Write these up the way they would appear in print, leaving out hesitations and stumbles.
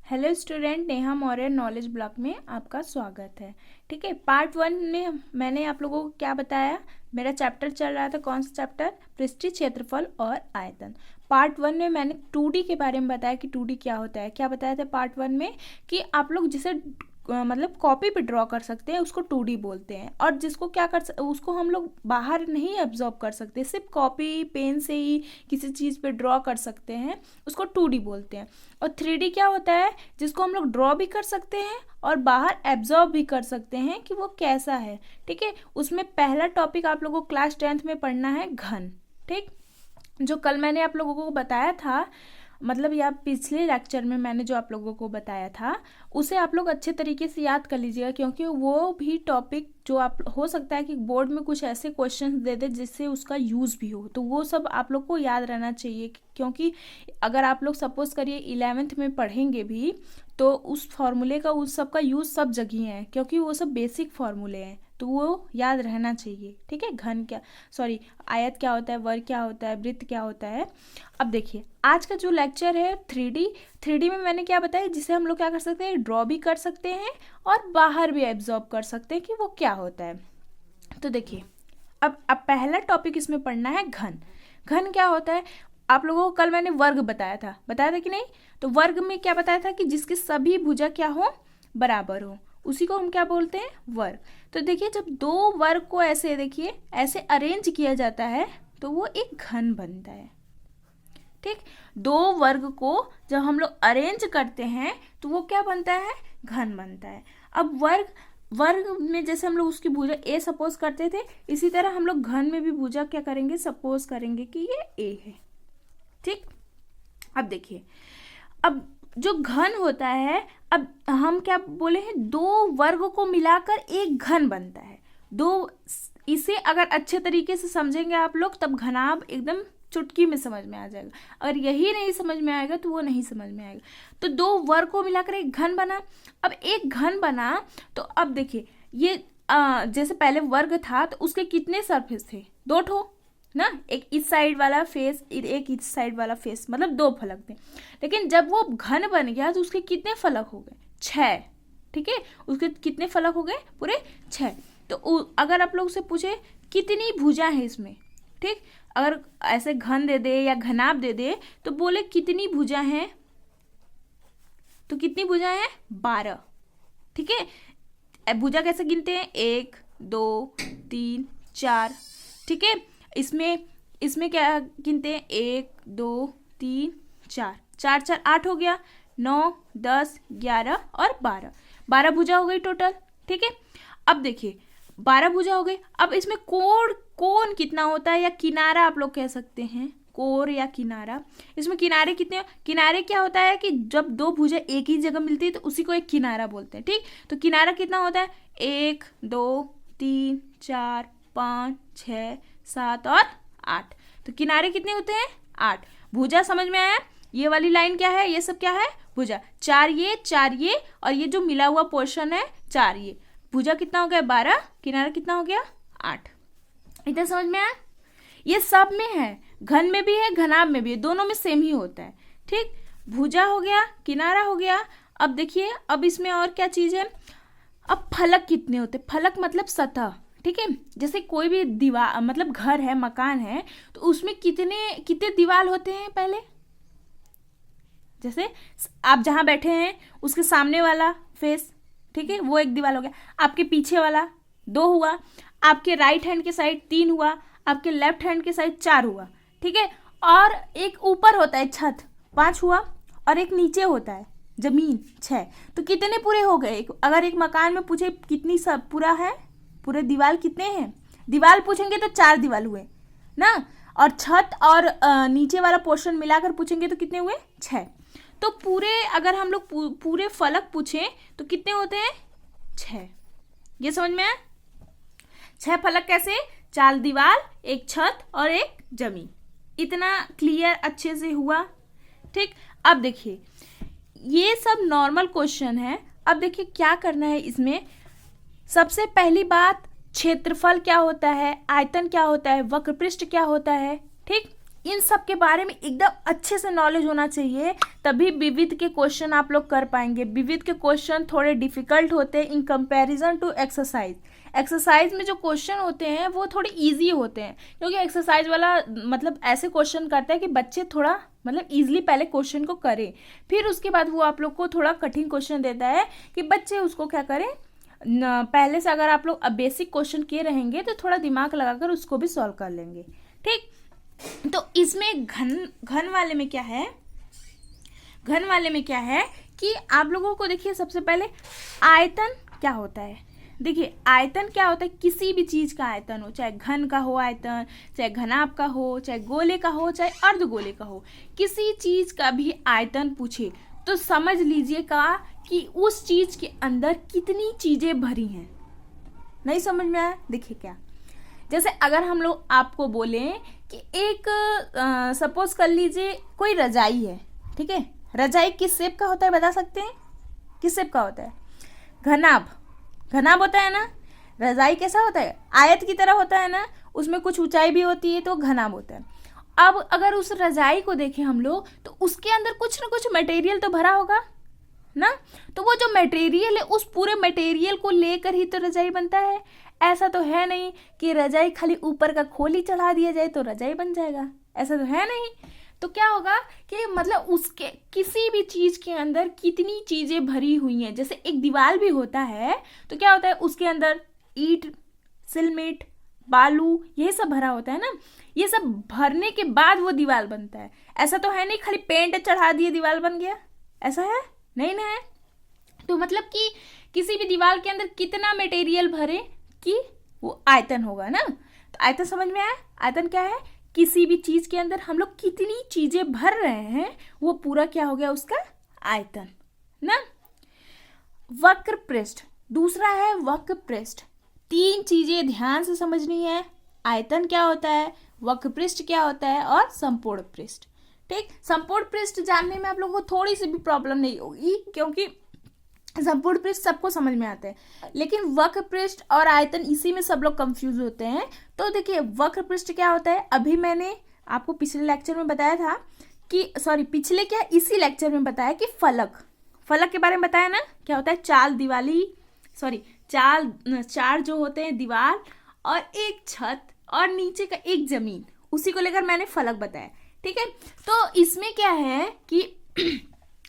Hello student, Neha Maurya knowledge block में आपका स्वागत है। ठीक है, पार्ट 1 में मैंने आप लोगों को क्या बताया। मेरा चैप्टर चल रहा था, कौन सा चैप्टर? पृष्ठीय क्षेत्रफल और आयतन। पार्ट 1 में मैंने 2D के बारे में बताया कि 2D क्या होता है। क्या बताया था पार्ट 1 में? कि आप लोग जिसे मतलब कॉपी पे ड्रॉ कर सकते हैं उसको 2D बोलते हैं, और जिसको क्या उसको हम लोग बाहर नहीं एब्जॉर्ब कर सकते, सिर्फ कॉपी पेन से ही किसी चीज़ पे ड्रॉ कर सकते हैं, उसको 2D बोलते हैं। और 3D क्या होता है? जिसको हम लोग ड्रॉ भी कर सकते हैं और बाहर एब्जॉर्ब भी कर सकते हैं कि वो कैसा है। ठीक है, उसमें पहला टॉपिक आप लोगों को क्लास 10th में पढ़ना है घन। ठीक, जो कल मैंने आप लोगों को बताया था, मतलब या पिछले लेक्चर में मैंने जो आप लोगों को बताया था उसे आप लोग अच्छे तरीके से याद कर लीजिएगा, क्योंकि वो भी टॉपिक जो आप हो सकता है कि बोर्ड में कुछ ऐसे क्वेश्चंस दे दे जिससे उसका यूज़ भी हो, तो वो सब आप लोग को याद रहना चाहिए। क्योंकि अगर आप लोग सपोज करिए 11th में पढ़ेंगे भी तो उस फार्मूले का उस सब का यूज़ सब जगह है, क्योंकि वो सब बेसिक फार्मूले हैं, तो वो याद रहना चाहिए। ठीक है, घन क्या, सॉरी, आयत क्या होता है, वर्ग क्या होता है, वृत्त क्या होता है। अब देखिए आज का जो लेक्चर है 3D में मैंने क्या बताया, जिसे हम लोग क्या कर सकते हैं, ड्रॉ भी कर सकते हैं और बाहर भी एब्जॉर्ब कर सकते हैं कि वो क्या होता है। तो देखिए अब पहला टॉपिक इसमें पढ़ना है घन। घन क्या होता है? आप लोगों को कल मैंने वर्ग बताया था कि नहीं? तो वर्ग में क्या बताया था कि जिसकी सभी भुजा क्या हो, बराबर हो, उसी को हम क्या बोलते हैं, वर्ग। तो देखिए जब दो वर्ग को ऐसे देखिए ऐसे अरेंज किया जाता है तो वो एक घन बनता है। ठीक, दो वर्ग को जब हम लोग अरेंज करते हैं तो वो क्या बनता है, घन बनता है। अब वर्ग में जैसे हम लोग उसकी भुजा ए सपोज करते थे, इसी तरह हम लोग घन में भी भुजा क्या करेंगे, सपोज करेंगे कि ये ए है। ठीक, अब देखिए अब जो घन होता है, अब हम क्या बोले हैं, दो वर्ग को मिलाकर एक घन बनता है। दो, इसे अगर अच्छे तरीके से समझेंगे आप लोग तब घनाभ एकदम चुटकी में समझ में आ जाएगा। अगर यही नहीं समझ में आएगा तो वो नहीं समझ में आएगा। तो दो वर्ग को मिलाकर एक घन बना। अब एक घन बना तो अब देखिए ये जैसे पहले वर्ग था तो उसके कितने सरफेस थे, दो ठो ना, एक इस साइड वाला फेस, एक इस साइड वाला फेस, मतलब दो फलक थे। लेकिन जब वो घन बन गया तो उसके कितने फलक हो गए, 6। ठीक है, उसके कितने फलक हो गए, पूरे 6। तो अगर आप लोग से पूछे कितनी भुजा है इसमें, ठीक, अगर ऐसे घन दे दे या घनाभ दे दे तो बोले कितनी भुजा है, तो कितनी भुजा है, 12। ठीक है, भुजा कैसे गिनते हैं, 1 2 3 4। ठीक है, इसमें क्या गिनते हैं, 1 2 3 4, 4 4 8 हो गया, 9 10 11 और 12 भुजा हो गई टोटल। ठीक है, अब देखिए 12 भुजा हो गई। अब इसमें कोण कितना होता है, या किनारा आप लोग कह सकते हैं, कोर या किनारा। इसमें किनारे कितने, किनारे क्या होता है कि जब दो भुजा एक ही जगह मिलती है तो उसी को एक किनारा बोलते हैं। ठीक, तो किनारा कितना होता है, 1 2 3 4 5 6 7 और 8। तो किनारे कितने होते हैं, 8। भुजा समझ में आया? ये वाली लाइन क्या है, ये सब क्या है, भुजा। 4 ये और ये जो मिला हुआ पोर्शन है 4 ये, भुजा कितना हो गया, 12, किनारा कितना हो गया, 8। इतना समझ में आया? ये सब में है, घन में भी है घनाभ में भी है, दोनों में सेम ही होता है। ठीक, भुजा हो गया, किनारा हो गया। अब देखिए अब इसमें और क्या चीज है, अब फलक कितने होते, फलक मतलब सतह। ठीक है, जैसे कोई भी दीवार मतलब घर है, मकान है, तो उसमें कितने दीवार होते हैं पहले, जैसे आप जहां बैठे हैं उसके सामने वाला फेस, ठीक है, वो एक दीवार हो गया। आपके पीछे वाला 2 हुआ, आपके राइट हैंड के साइड 3 हुआ, आपके लेफ्ट हैंड के साइड 4 हुआ। ठीक है, और एक ऊपर होता है छत, 5 हुआ, और एक नीचे होता है जमीन, 6। तो कितने पूरे हो गए? अगर एक मकान में पूछे कितनी सब पूरा है, पूरे दीवार कितने हैं, दीवार पूछेंगे तो 4 दीवार हुए ना, और छत और नीचे वाला पोर्शन मिलाकर पूछेंगे तो कितने हुए, 6। तो पूरे अगर हम लोग पूरे फलक पूछें तो कितने होते हैं, 6। ये समझ में आया? 6 फलक कैसे, 4 दीवार, एक छत और एक जमीन। इतना क्लियर अच्छे से हुआ? ठीक, अब देखिए ये सब नॉर्मल क्वेश्चन है। अब देखिए क्या करना है इसमें। सबसे पहली बात, क्षेत्रफल क्या होता है, आयतन क्या होता है, वक्रपृष्ठ क्या होता है। ठीक, इन सब के बारे में एकदम अच्छे से नॉलेज होना चाहिए, तभी विविध के क्वेश्चन आप लोग कर पाएंगे। विविध के क्वेश्चन थोड़े डिफिकल्ट होते हैं in comparison to exercise. Exercise में जो क्वेश्चन होते हैं वो थोड़े इजी होते हैं, क्योंकि एक्सरसाइज वाला मतलब ऐसे क्वेश्चन करता है कि बच्चे थोड़ा मतलब इजीली पहले क्वेश्चन को करें, फिर उसके बाद वो आप लोग को थोड़ा कठिन क्वेश्चन देता है कि बच्चे उसको क्या करें पहले से। अगर आप लोग बेसिक क्वेश्चन किए रहेंगे तो थोड़ा दिमाग लगाकर उसको भी सॉल्व कर लेंगे, ठीक। तो इसमें घन वाले में क्या है, घन वाले में क्या है कि आप लोगों को देखिए सबसे पहले आयतन क्या होता है। देखिए आयतन क्या होता है, किसी भी चीज़ का आयतन हो, चाहे घन का हो आयतन, चाहे घनाभ का हो, चाहे गोले का हो, चाहे अर्धगोले का हो, किसी चीज़ का भी आयतन पूछे तो समझ लीजिएगा कि उस चीज़ के अंदर कितनी चीज़ें भरी हैं। नहीं समझ में आया? देखिए क्या, जैसे अगर हम लोग आपको बोलें कि एक सपोज कर लीजिए कोई रजाई है, ठीक है। रजाई किस शेप का होता है बता सकते हैं? किस शेप का होता है? घनाभ, घनाभ होता है ना। रजाई कैसा होता है? आयत की तरह होता है ना, उसमें कुछ ऊंचाई भी होती है तो घनाभ होता है। अब अगर उस रजाई को देखें हम लोग तो उसके अंदर कुछ ना कुछ मटेरियल तो भरा होगा ना, तो वो जो मटेरियल है उस पूरे मटेरियल को लेकर ही तो रजाई बनता है। ऐसा तो है नहीं कि रजाई खाली ऊपर का खोल ही चढ़ा दिया जाए तो रजाई बन जाएगा, ऐसा तो है नहीं। तो क्या होगा कि मतलब उसके किसी भी चीज़ के अंदर कितनी चीज़ें भरी हुई हैं। जैसे एक दीवार भी होता है तो क्या होता है उसके अंदर ईंट, सिलमिट, बालू, ये सब भरा होता है ना। ये सब भरने के बाद वो दीवार बनता है। ऐसा तो है नहीं खाली पेंट चढ़ा दिए दीवार बन गया, ऐसा है नहीं ना है। तो मतलब कि किसी भी दीवार के अंदर कितना मटेरियल भरे कि वो आयतन होगा ना। तो आयतन समझ में आया? आयतन क्या है? किसी भी चीज के अंदर हम लोग कितनी चीजें भर रहे हैं वो पूरा क्या हो गया उसका आयतन ना। वक्र पृष्ठ दूसरा है, वक्र पृष्ठ। तीन चीजें ध्यान से समझनी है, आयतन क्या होता है, वक्र पृष्ठ क्या होता है और संपूर्ण पृष्ठ, ठीक। संपूर्ण पृष्ठ जानने में आप लोगों को थोड़ी सी भी प्रॉब्लम नहीं होगी, क्योंकि संपूर्ण पृष्ठ सबको समझ में आते हैं, लेकिन वक्र पृष्ठ और आयतन इसी में सब लोग कंफ्यूज होते हैं। तो देखिए वक्र पृष्ठ क्या होता है, अभी मैंने आपको पिछले लेक्चर में बताया था कि पिछले क्या इसी लेक्चर में बताया कि फलक के बारे में बताया ना। क्या होता है? चार जो होते हैं दीवार और एक छत और नीचे का एक जमीन, उसी को लेकर मैंने फलक बताया, ठीक है। तो इसमें क्या है कि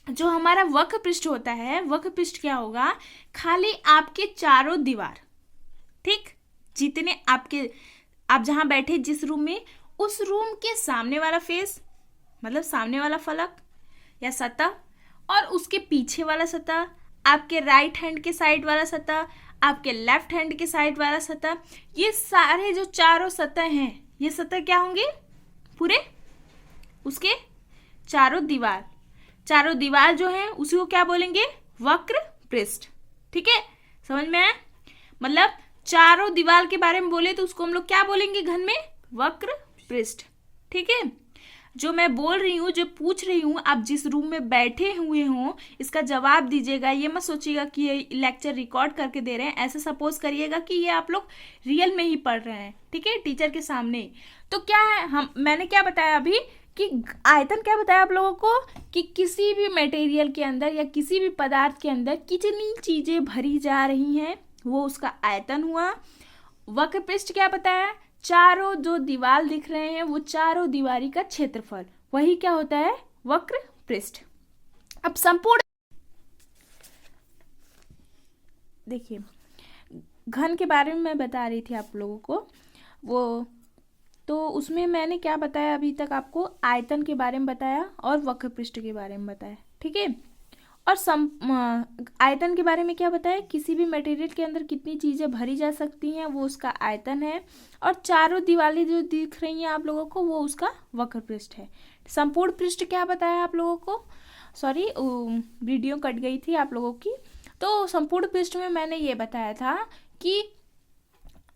जो हमारा वक्र पृष्ठ होता है, वक्र पृष्ठ क्या होगा, खाली आपके चारों दीवार, ठीक, जितने आप जहां बैठे जिस रूम में, उस रूम के सामने वाला फेस मतलब सामने वाला फलक या सतह, और उसके पीछे वाला सतह, आपके राइट हैंड के साइड वाला सतह, आपके लेफ्ट हैंड के साइड वाला सतह, ये सारे जो चारों सतह हैं, ये सतह क्या होंगे पूरे उसके चारों दीवार जो है उसी को क्या बोलेंगे? वक्र पृष्ठ, ठीक है। समझ में आया? मतलब चारों दीवार के बारे में बोले तो उसको हम लोग क्या बोलेंगे घन में? वक्र पृष्ठ, ठीक है। जो मैं बोल रही हूँ, जो पूछ रही हूँ, आप जिस रूम में बैठे हुए हो इसका जवाब दीजिएगा। ये मत सोचिएगा कि ये लेक्चर रिकॉर्ड करके दे रहे हैं, ऐसे सपोज करिएगा कि ये आप लोग रियल में ही पढ़ रहे हैं, ठीक है, टीचर के सामने। तो क्या है, मैंने क्या बताया अभी कि आयतन क्या बताया आप लोगों को कि किसी भी मटेरियल के अंदर या किसी भी पदार्थ के अंदर कितनी चीजें भरी जा रही हैं वो उसका आयतन हुआ। वक्र पृष्ठ क्या बताया? चारों जो दीवार दिख रहे हैं वो चारों दीवारी का क्षेत्रफल, वही क्या होता है? वक्र पृष्ठ। अब संपूर्ण देखिए घन के बारे में मैं बता रही थी आप लोगों को, वो तो उसमें मैंने क्या बताया अभी तक आपको? आयतन के बारे में बताया और वक्र पृष्ठ के बारे में बताया, ठीक है। और आयतन के बारे में क्या बताया? किसी भी मटेरियल के अंदर कितनी चीज़ें भरी जा सकती हैं वो उसका आयतन है, और चारों दीवारें जो दिख रही हैं आप लोगों को वो उसका वक्र पृष्ठ है। संपूर्ण पृष्ठ क्या बताया आप लोगों को? सॉरी वीडियो कट गई थी आप लोगों की। तो संपूर्ण पृष्ठ में मैंने ये बताया था कि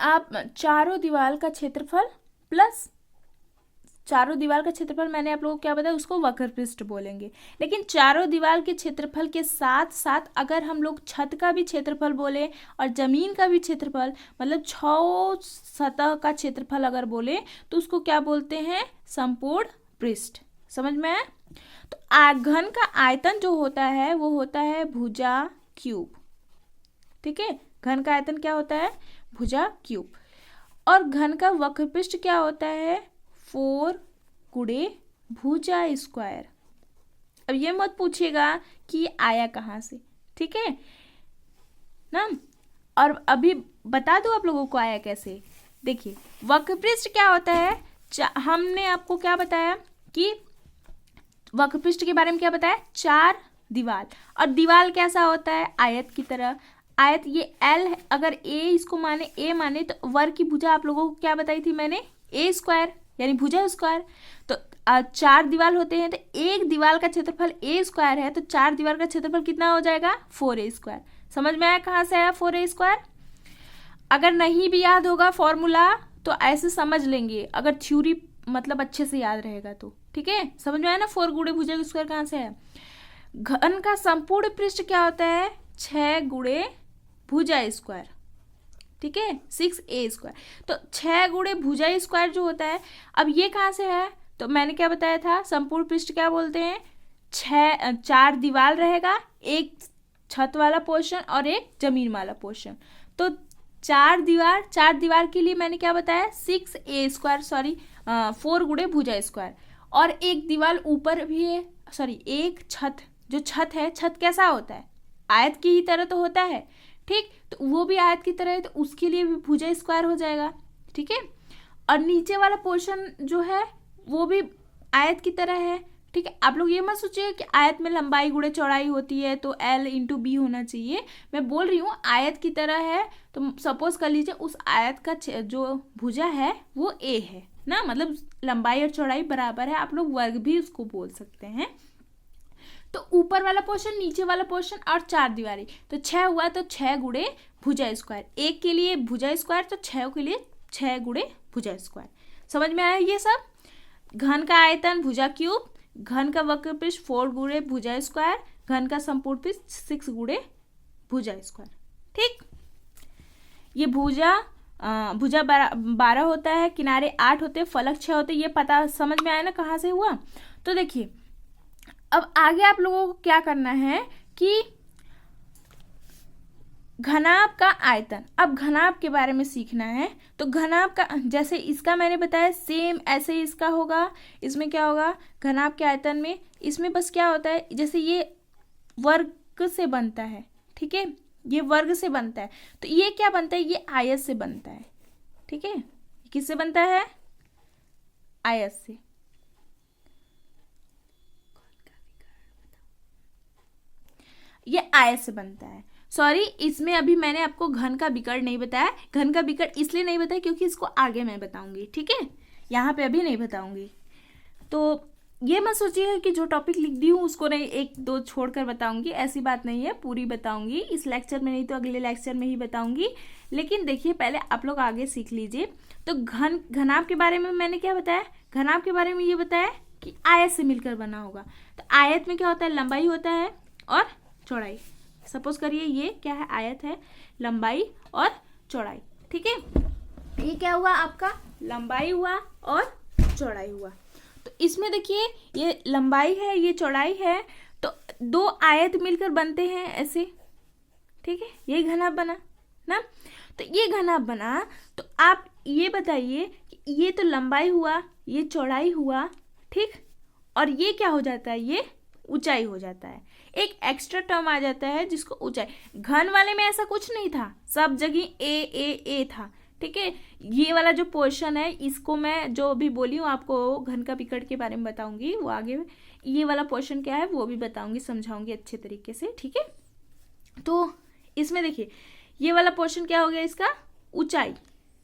आप चारों दीवार का क्षेत्रफल प्लस चारों दीवार का क्षेत्रफल मैंने आप लोगों को क्या बताया, उसको वक्र पृष्ठ बोलेंगे। लेकिन चारों दीवार के क्षेत्रफल के साथ साथ अगर हम लोग छत का भी क्षेत्रफल बोले और जमीन का भी क्षेत्रफल, मतलब 6 सतह का क्षेत्रफल अगर बोले तो उसको क्या बोलते हैं, संपूर्ण पृष्ठ। समझ में आया? तो घन का आयतन जो होता है वो होता है भुजा क्यूब। ठीक है, घन का आयतन क्या होता है, भुजा क्यूब। और घन का वक्रपृष्ठ क्या होता है, 4 गुणे भुजा स्क्वायर। अब ये मत पूछिएगा कि ये आया कहाँ से, ठीक है ना। और अभी बता दो आप लोगों को आया कैसे। देखिए वक्रपृष्ठ क्या होता है, हमने आपको क्या बताया कि वक्रपृष्ठ के बारे में क्या बताया, 4 दीवार। और दीवार कैसा होता है, आयत की तरह। आयत ये एल है, अगर ए इसको माने, ए माने तो वर्ग की भुजा आप लोगों को क्या बताई थी मैंने, ए स्क्वायर, यानी भुजा स्क्वायर। तो 4 दीवार होते हैं तो एक दीवार का क्षेत्रफल ए स्क्वायर है, तो 4 दीवार का क्षेत्रफल कितना हो जाएगा, 4a स्क्वायर। समझ में आया कहाँ से आया 4a स्क्वायर। अगर नहीं भी याद होगा फॉर्मूला तो ऐसे समझ लेंगे, अगर थ्योरी मतलब अच्छे से याद रहेगा तो। ठीक है, समझ में आया ना, 4 गुणे भुजा स्क्वायर कहाँ से है। घन का संपूर्ण पृष्ठ क्या होता है, 6 गुणे भुजा स्क्वायर। ठीक है, 6a स्क्वायर। तो 6 गुणे भुजा स्क्वायर जो होता है, अब ये कहाँ से है, तो मैंने क्या बताया था, संपूर्ण पृष्ठ क्या बोलते हैं, 4 दीवार रहेगा, एक छत वाला पोर्शन और एक जमीन वाला पोर्शन। तो 4 दीवार के लिए मैंने क्या बताया, 6a स्क्वायर, सॉरी 4 गुणे भुजा स्क्वायर। और एक दीवार ऊपर भी है, सॉरी एक छत, जो छत है, छत कैसा होता है, आयत की ही तरह तो होता है। ठीक, तो वो भी आयत की तरह है, तो उसके लिए भी भुजा स्क्वायर हो जाएगा। ठीक है, और नीचे वाला पोर्शन जो है वो भी आयत की तरह है। ठीक है, आप लोग ये मत सोचिए कि आयत में लंबाई गुणे चौड़ाई होती है तो L इंटू बी होना चाहिए। मैं बोल रही हूँ आयत की तरह है, तो सपोज कर लीजिए उस आयत का जो भुजा है वो A है ना, मतलब लंबाई और चौड़ाई बराबर है, आप लोग वर्ग भी उसको बोल सकते हैं। तो ऊपर वाला पोर्शन, नीचे वाला पोर्शन और 4 दीवारी, तो 6 हुआ, तो 6 गुणे भुजा स्क्वायर। एक के लिए भुजा स्क्वायर, तो 6 के लिए 6 गुणे भुजा स्क्वायर। समझ में आया ये सब। घन का आयतन भुजा क्यूब, घन का वक्रपृष्ठ 4 गुणे भुजा स्क्वायर, घन का संपूर्ण पृष्ठ 6 गुणे भुजा स्क्वायर। ठीक, ये भुजा 12 होता है, किनारे 8 होते हैं, फलक 6 होते हैं, ये पता समझ में आया ना कहाँ से हुआ। तो देखिए अब आगे आप लोगों को क्या करना है कि घनाभ का आयतन, अब घनाभ के बारे में सीखना है। तो घनाभ का, जैसे इसका मैंने बताया सेम ऐसे ही इसका होगा। इसमें क्या होगा, घनाभ के आयतन में, इसमें बस क्या होता है, जैसे ये वर्ग से बनता है, ठीक है, ये वर्ग से बनता है, तो ये क्या बनता है, ये आयत से बनता है। ठीक है, किससे बनता है, आयत से। ये आयत से बनता है। सॉरी, इसमें अभी मैंने आपको घन का विकर्ण नहीं बताया। घन का विकर्ण इसलिए नहीं बताया क्योंकि इसको आगे मैं बताऊंगी। ठीक है, यहाँ पे अभी नहीं बताऊंगी। तो ये मत सोचिए कि जो टॉपिक लिख दी हूँ उसको नहीं, 1-2 छोड़कर बताऊंगी, ऐसी बात नहीं है, पूरी बताऊंगी। इस लेक्चर में नहीं तो अगले लेक्चर में ही बताऊंगी। लेकिन देखिए पहले आप लोग आगे सीख लीजिए। तो घनाभ के बारे में मैंने क्या बताया, घनाभ के बारे में ये बताया कि आयत से मिलकर बना होगा। तो आयत में क्या होता है, लंबाई होता है और चौड़ाई। सपोज करिए ये क्या है, आयत है, लंबाई और चौड़ाई। ठीक है, ये क्या हुआ आपका, लंबाई हुआ और चौड़ाई हुआ। तो इसमें देखिए ये लंबाई है, ये चौड़ाई है, तो 2 आयत मिलकर बनते हैं ऐसे। ठीक है, ये घनाभ बना ना। तो ये घनाभ बना, तो आप ये बताइए कि ये तो लंबाई हुआ, ये चौड़ाई हुआ, ठीक, और ये क्या हो जाता है, ये ऊंचाई हो जाता है। एक एक्स्ट्रा टर्म आ जाता है जिसको ऊंचाई। घन वाले में ऐसा कुछ नहीं था, सब जगह ए ए ए था। ठीक है, ये वाला जो पोर्शन है इसको मैं जो भी बोली हूँ आपको घन का विकर्ण के बारे में बताऊंगी, वो आगे ये वाला पोर्शन क्या है वो भी बताऊंगी, समझाऊंगी अच्छे तरीके से। ठीक है, तो इसमें देखिए ये वाला पोर्शन क्या हो गया, इसका ऊंचाई।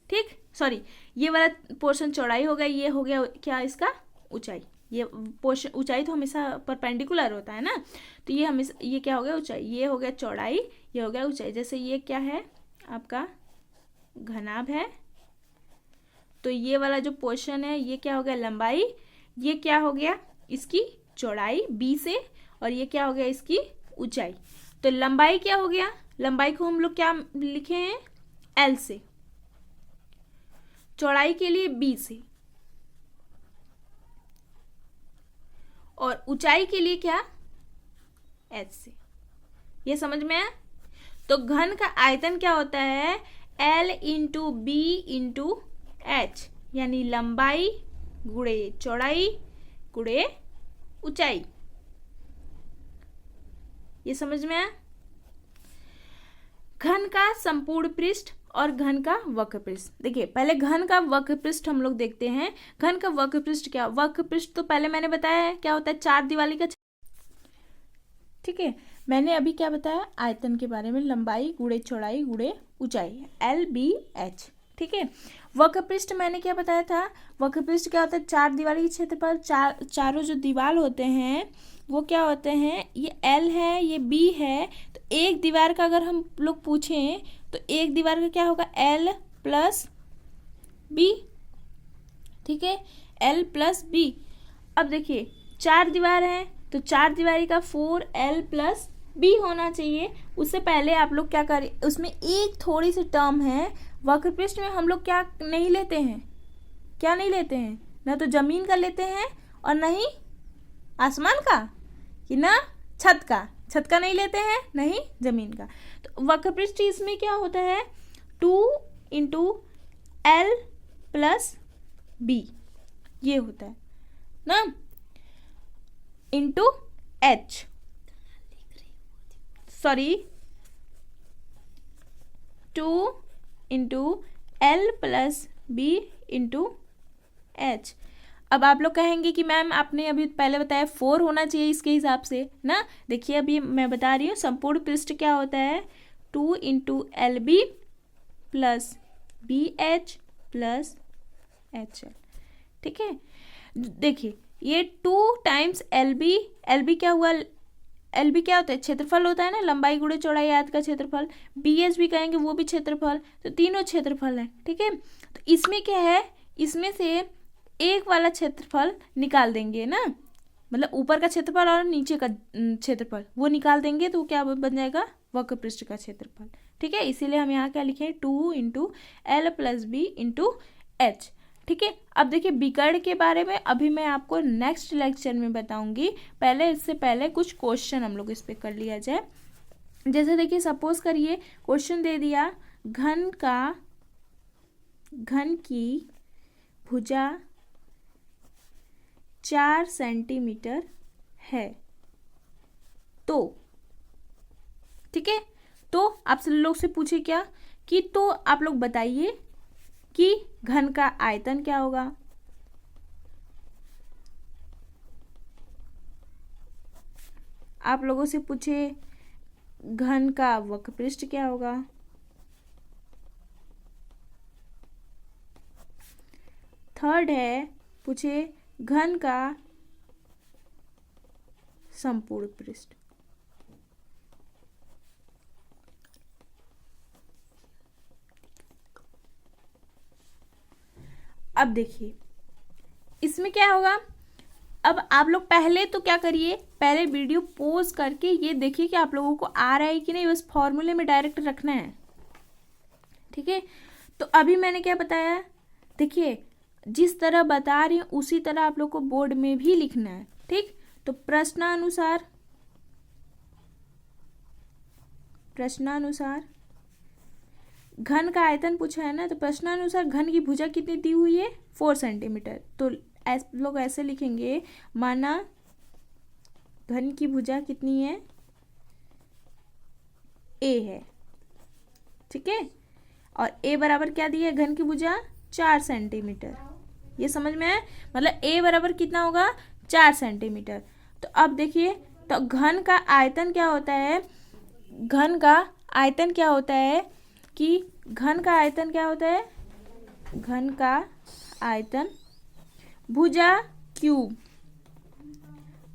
ठीक, सॉरी, ये वाला पोर्शन चौड़ाई हो गया, ये हो गया क्या, इसका ऊंचाई। ये पोर्शन, ऊंचाई तो हमेशा परपेंडिकुलर होता है ना, तो ये हमेशा, ये क्या हो गया ऊंचाई, ये हो गया चौड़ाई, ये हो गया ऊंचाई। जैसे ये क्या है आपका घनाभ है, तो ये वाला जो पोर्शन है ये क्या हो गया, लंबाई, ये क्या हो गया इसकी चौड़ाई b से, और ये क्या हो गया इसकी ऊंचाई। तो लंबाई क्या हो गया, लंबाई को हम लोग क्या लिखे हैं l से, चौड़ाई के लिए b से, और ऊंचाई के लिए क्या h से। ये समझ में आया। तो घन का आयतन क्या होता है, l into B into H, यानी लंबाई गुणे चौड़ाई गुणे ऊंचाई। ये समझ में आया। घन का संपूर्ण पृष्ठ और घन का वक्र पृष्ठ। देखिए पहले घन का वक्र पृष्ठ हम लोग देखते हैं। घन का वक्र पृष्ठ क्या, वक्र पृष्ठ तो पहले मैंने बताया है क्या होता है, चार दीवारी का। ठीक है, मैंने अभी क्या बताया आयतन के बारे में, लंबाई गुणे चौड़ाई गुणे ऊंचाई, एल बी एच। ठीक है, वक्र पृष्ठ मैंने क्या बताया था, वक्र पृष्ठ क्या होता है, चार दीवारी के क्षेत्रफल, चारों जो दीवार होते हैं वो क्या होते हैं, ये एल है ये बी है। तो एक दीवार का अगर हम लोग पूछें तो एक दीवार का क्या होगा, एल प्लस बी। ठीक है, एल प्लस बी। अब देखिए चार दीवार है तो चार दीवारी का 4l प्लस बी होना चाहिए। उससे पहले आप लोग क्या करें, उसमें एक थोड़ी सी टर्म है, वक्र पृष्ठ में हम लोग क्या नहीं लेते हैं, क्या नहीं लेते हैं, ना तो जमीन का लेते हैं और ना ही आसमान का, कि ना छत का नहीं लेते हैं, नहीं जमीन का। तो वक्र पृष्ठ इसमें क्या होता है, 2 इंटू एल प्लस बी, ये होता है ना, into H, sorry 2 into L plus B into H. अब आप लोग कहेंगे कि मैम आपने अभी पहले बताया 4 होना चाहिए इसके हिसाब से ना। देखिए अभी मैं बता रही हूँ, संपूर्ण पृष्ठ क्या होता है, 2 into L B plus B H plus H L. ठीक है, देखिए ये 2 टाइम्स एल बी क्या हुआ, एल बी क्या होता है, क्षेत्रफल होता है ना, लंबाई गुणे चौड़ाई आयत का क्षेत्रफल। बी एच भी कहेंगे वो भी क्षेत्रफल, तो तीनों क्षेत्रफल है। ठीक है, तो इसमें क्या है, इसमें से एक वाला क्षेत्रफल निकाल देंगे ना, मतलब ऊपर का क्षेत्रफल और नीचे का क्षेत्रफल वो निकाल देंगे, तो क्या बन जाएगा, वक्र पृष्ठ का क्षेत्रफल। ठीक है, इसीलिए हम यहाँ क्या लिखे, 2 into L plus B into H. ठीक है, अब देखिए विकर्ण के बारे में अभी मैं आपको नेक्स्ट लेक्चर में बताऊंगी। पहले इससे पहले कुछ क्वेश्चन हम लोग इस पे कर लिया जाए। जैसे देखिए सपोज करिए क्वेश्चन दे दिया, घन की भुजा 4 सेंटीमीटर है, तो ठीक है, तो आप सब लोग से पूछे क्या कि, तो आप लोग बताइए कि घन का आयतन क्या होगा। आप लोगों से पूछे घन का वक्र पृष्ठ क्या होगा। थर्ड है पूछे घन का संपूर्ण पृष्ठ। अब देखिए इसमें क्या होगा, अब आप लोग पहले तो क्या करिए, पहले वीडियो पॉज करके ये देखिए कि आप लोगों को आ रहा है कि नहीं, बस फॉर्मूले में डायरेक्ट रखना है। ठीक है, तो अभी मैंने क्या बताया, देखिए जिस तरह बता रही हूँ उसी तरह आप लोग को बोर्ड में भी लिखना है। ठीक, तो प्रश्नानुसार घन का आयतन पूछा है ना, तो प्रश्नानुसार घन की भुजा कितनी दी हुई है, 4 सेंटीमीटर। तो लोग ऐसे लिखेंगे, माना घन की भुजा कितनी है, ए है। ठीक है, और ए बराबर क्या दिया है, घन की भुजा 4 सेंटीमीटर। ये समझ में है, मतलब ए बराबर कितना होगा, 4 सेंटीमीटर। तो अब देखिए, तो घन का आयतन क्या होता है, घन का आयतन क्या होता है कि घन का आयतन क्या होता है, घन का आयतन भुजा क्यूब।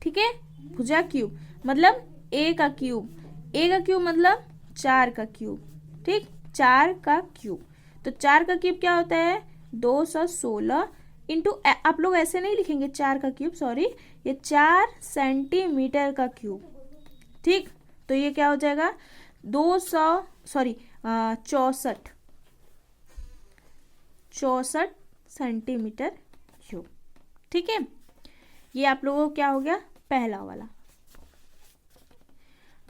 ठीक है, भुजा क्यूब मतलब ए का क्यूब मतलब 4 का क्यूब। ठीक, 4 का क्यूब, तो 4 का क्यूब क्या होता है, 216 इंटू, आप लोग ऐसे नहीं लिखेंगे 4 का क्यूब, सॉरी, ये 4 सेंटीमीटर का क्यूब। ठीक, तो ये क्या हो जाएगा 64 सेंटीमीटर क्यूब। ठीक है, ये आप लोगों को क्या हो गया पहला वाला।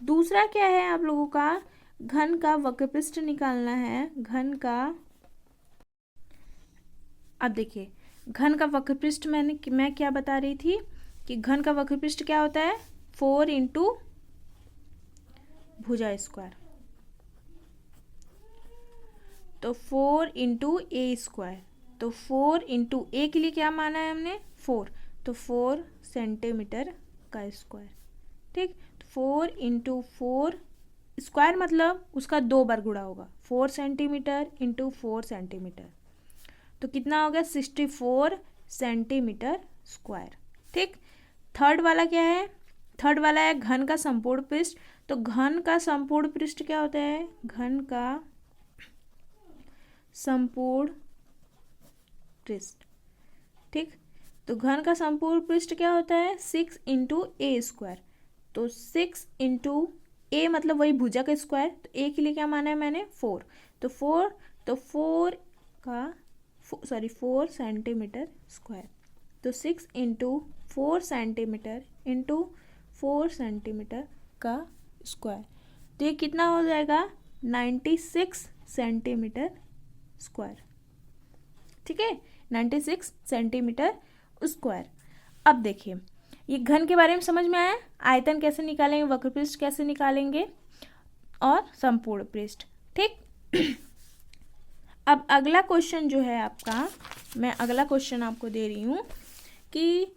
दूसरा क्या है आप लोगों का, घन का वक्रपृष्ठ निकालना है। घन का, अब देखिए घन का वक्रपृष्ठ मैं क्या बता रही थी कि घन का वक्रपृष्ठ क्या होता है 4 इंटू भुजा स्क्वायर, तो 4 इंटू ए स्क्वायर, तो 4 इंटू ए के लिए क्या माना है हमने 4, तो 4 सेंटीमीटर का स्क्वायर। ठीक, 4 इंटू 4 स्क्वायर मतलब उसका 2 बार गुणा होगा, 4 सेंटीमीटर इंटू 4 सेंटीमीटर, तो कितना हो गया 64 सेंटीमीटर स्क्वायर। ठीक, थर्ड वाला क्या है, थर्ड वाला है घन का संपूर्ण पृष्ठ। तो घन का संपूर्ण पृष्ठ क्या होता है, घन का संपूर्ण पृष्ठ। ठीक, तो घन का संपूर्ण पृष्ठ क्या होता है 6 इंटू ए स्क्वायर, तो 6 इंटू ए मतलब वही भुजा का स्क्वायर, तो ए के लिए क्या माना है मैंने 4, तो 4 सेंटीमीटर स्क्वायर, तो 6 इंटू 4 सेंटीमीटर इंटू 4 सेंटीमीटर का स्क्वायर, तो ये कितना हो जाएगा 96 सेंटीमीटर स्क्वायर। ठीक है, 96 सेंटीमीटर स्क्वायर। अब देखिए ये घन के बारे में समझ में आया, आयतन कैसे निकालेंगे, वक्रपृष्ठ कैसे निकालेंगे और संपूर्ण पृष्ठ। ठीक, अब अगला क्वेश्चन जो है आपका, मैं अगला क्वेश्चन आपको दे रही हूँ कि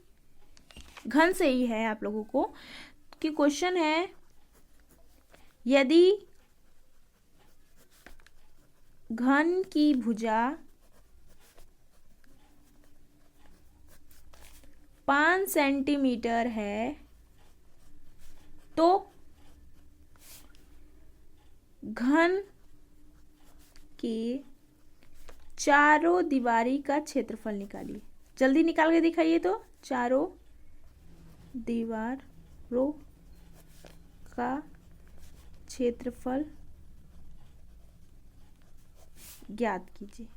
घन से ही है आप लोगों को, कि क्वेश्चन है यदि घन की भुजा 5 सेंटीमीटर है तो घन के चारों दीवारी का क्षेत्रफल निकालिए। जल्दी निकाल के दिखाइए, तो चारों दीवारों का क्षेत्रफल ज्ञात कीजिए।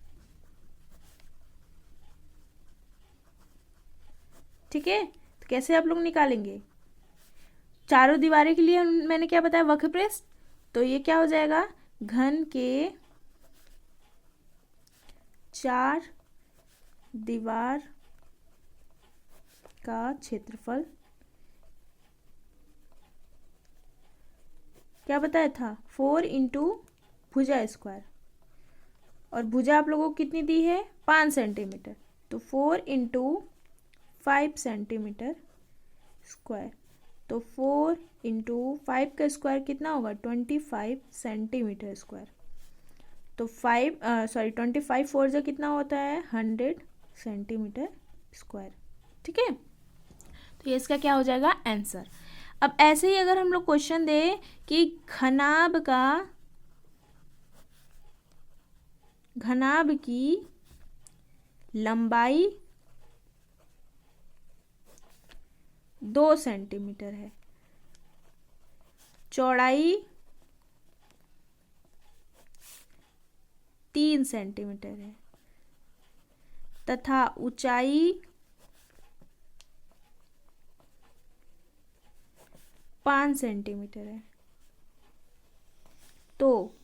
ठीक है, तो कैसे आप लोग निकालेंगे, चारों दीवारें के लिए मैंने क्या बताया वक्रपृष्ठ, तो ये क्या हो जाएगा घन के 4 दीवार का क्षेत्रफल क्या बताया था 4 इंटू भुजा स्क्वायर, और भुजा आप लोगों को कितनी दी है 5 सेंटीमीटर, तो 4 इंटू 5 सेंटीमीटर स्क्वायर, तो 4 इंटू 5 का स्क्वायर कितना होगा 25 सेंटीमीटर स्क्वायर, तो 25 4 जो कितना होता है 100 सेंटीमीटर स्क्वायर। ठीक है, तो ये इसका क्या हो जाएगा आंसर। अब ऐसे ही अगर हम लोग क्वेश्चन दें कि घनाभ की लंबाई 2 सेंटीमीटर है, चौड़ाई 3 सेंटीमीटर है तथा ऊंचाई 5 सेंटीमीटर है, तो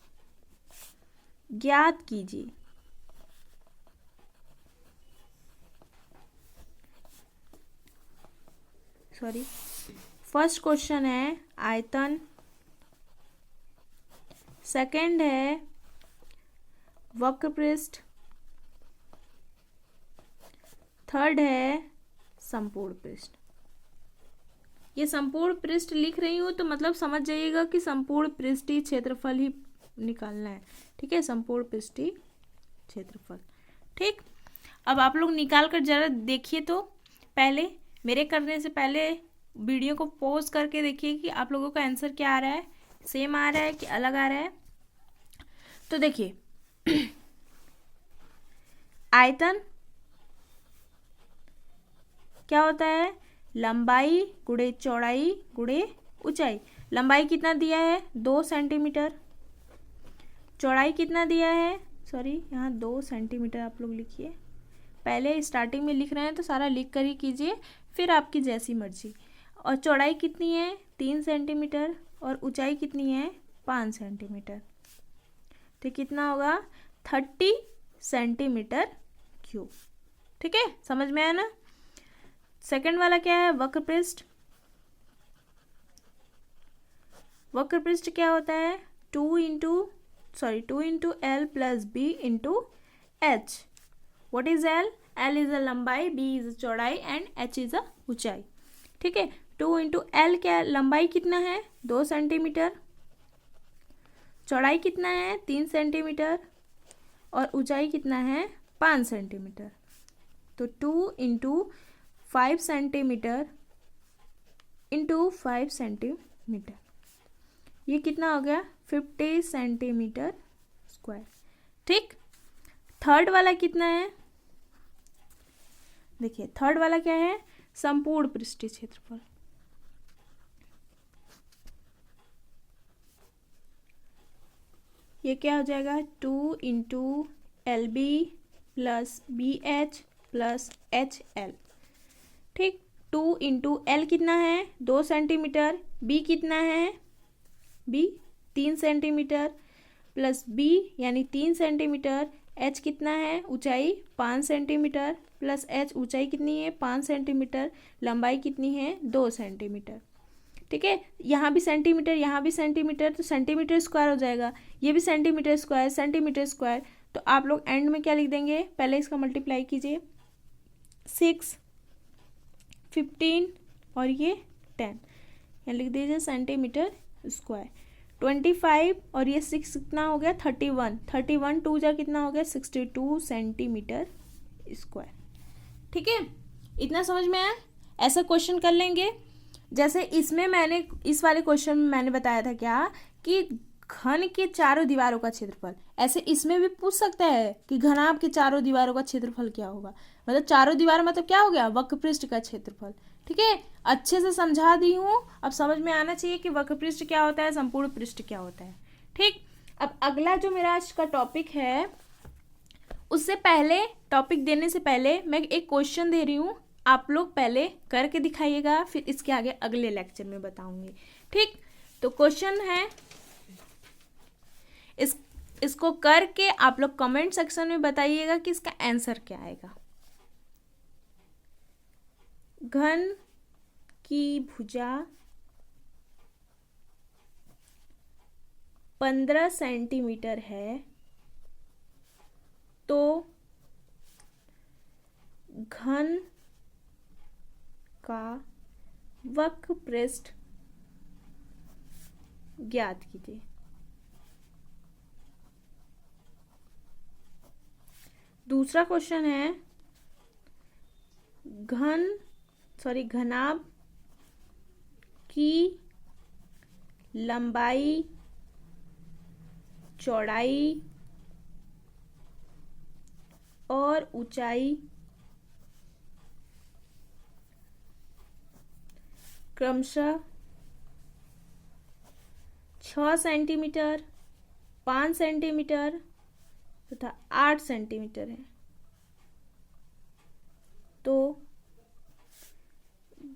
ज्ञात कीजिए फर्स्ट क्वेश्चन है आयतन, सेकंड है वक्रपृष्ठ, थर्ड है संपूर्ण पृष्ठ। ये संपूर्ण पृष्ठ लिख रही हूँ तो मतलब समझ जाइएगा कि संपूर्ण पृष्ठीय क्षेत्रफल ही निकालना है। ठीक है, संपूर्ण पृष्ठीय क्षेत्रफल। ठीक, अब आप लोग निकाल कर जरा देखिए, तो पहले मेरे करने से पहले वीडियो को पॉज करके देखिए कि आप लोगों का आंसर क्या आ रहा है, सेम आ रहा है कि अलग आ रहा है। तो देखिए आयतन क्या होता है, लंबाई गुणे चौड़ाई गुणे ऊंचाई। लंबाई कितना दिया है, 2 सेंटीमीटर। चौड़ाई कितना दिया है, सॉरी यहाँ 2 सेंटीमीटर आप लोग लिखिए, पहले स्टार्टिंग में लिख रहे हैं तो सारा लिख कर ही कीजिए, फिर आपकी जैसी मर्जी। और चौड़ाई कितनी है, 3 सेंटीमीटर, और ऊंचाई कितनी है, 5 सेंटीमीटर। तो कितना होगा, 30 सेंटीमीटर क्यूब। ठीक है, समझ में आया ना। सेकंड वाला क्या है, वक्रपृष्ठ। वक्रपृष्ठ क्या होता है, 2 into L plus B into H. What is L, L is a लंबाई, बी इज अ चौड़ाई एंड एच इज अ ऊंचाई। ठीक है, 2 इंटू एल क्या, लंबाई कितना है, 2 सेंटीमीटर, चौड़ाई कितना है, 3 सेंटीमीटर, और ऊंचाई कितना है, 5 सेंटीमीटर। तो 2 इंटू 5 सेंटीमीटर इंटू 5 सेंटीमीटर, ये कितना हो गया, 50 सेंटीमीटर स्क्वायर। ठीक, थर्ड वाला कितना है, देखिए थर्ड वाला क्या है, संपूर्ण पृष्ठीय क्षेत्रफल। ये क्या हो जाएगा, 2 into L B plus B H plus H L. ठीक, 2 इंटू एल कितना है, 2 सेंटीमीटर, बी कितना है, बी 3 सेंटीमीटर, प्लस बी यानी 3 सेंटीमीटर, एच कितना है, ऊंचाई 5 सेंटीमीटर, प्लस एच ऊंचाई कितनी है, 5 सेंटीमीटर, लंबाई कितनी है, 2 सेंटीमीटर। ठीक है, यहाँ भी सेंटीमीटर, यहाँ भी सेंटीमीटर, तो सेंटीमीटर स्क्वायर हो जाएगा, ये भी सेंटीमीटर स्क्वायर, सेंटीमीटर स्क्वायर। तो आप लोग एंड में क्या लिख देंगे, पहले इसका मल्टीप्लाई कीजिए, 6, 15 और ये 10, यहाँ लिख दीजिए सेंटीमीटर स्क्वायर। 25 और ये 6 कितना हो गया, 31, 31 2 जा कितना हो गया, 62 सेंटीमीटर स्क्वायर। ठीक है, इतना समझ में आया। ऐसा क्वेश्चन कर लेंगे, जैसे इसमें मैंने इस वाले क्वेश्चन में मैंने बताया था क्या, कि घन के चारों दीवारों का क्षेत्रफल। ऐसे इसमें भी पूछ सकता है कि घनाभ के चारों दीवारों का क्षेत्रफल क्या होगा, मतलब चारों दीवार मतलब क्या हो गया, वक्रपृष्ठ का क्षेत्रफल। ठीक है, अच्छे से समझा दी हूँ, अब समझ में आना चाहिए कि वक्रपृष्ठ क्या होता है, संपूर्ण पृष्ठ क्या होता है। ठीक, अब अगला जो मेरा आज का टॉपिक है, उससे पहले टॉपिक देने से पहले मैं एक क्वेश्चन दे रही हूँ, आप लोग पहले करके दिखाइएगा, फिर इसके आगे अगले लेक्चर में बताऊंगी। ठीक, तो क्वेश्चन है, इसको करके आप लोग कमेंट सेक्शन में बताइएगा कि इसका आंसर क्या आएगा। घन की भुजा 15 सेंटीमीटर है, तो घन का वक्रपृष्ठ ज्ञात कीजिए। दूसरा क्वेश्चन है, घनाभ की लंबाई, चौड़ाई और ऊंचाई क्रमशः 6 सेंटीमीटर, 5 सेंटीमीटर तथा 8 सेंटीमीटर है, तो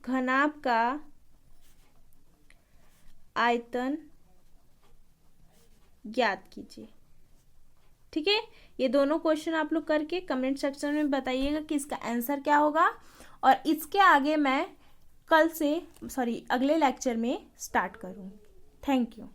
घनाभ का आयतन ज्ञात कीजिए। ठीक है, ये दोनों क्वेश्चन आप लोग करके कमेंट सेक्शन में बताइएगा कि इसका आंसर क्या होगा, और इसके आगे मैं अगले लेक्चर में स्टार्ट करूँगी। Thank you.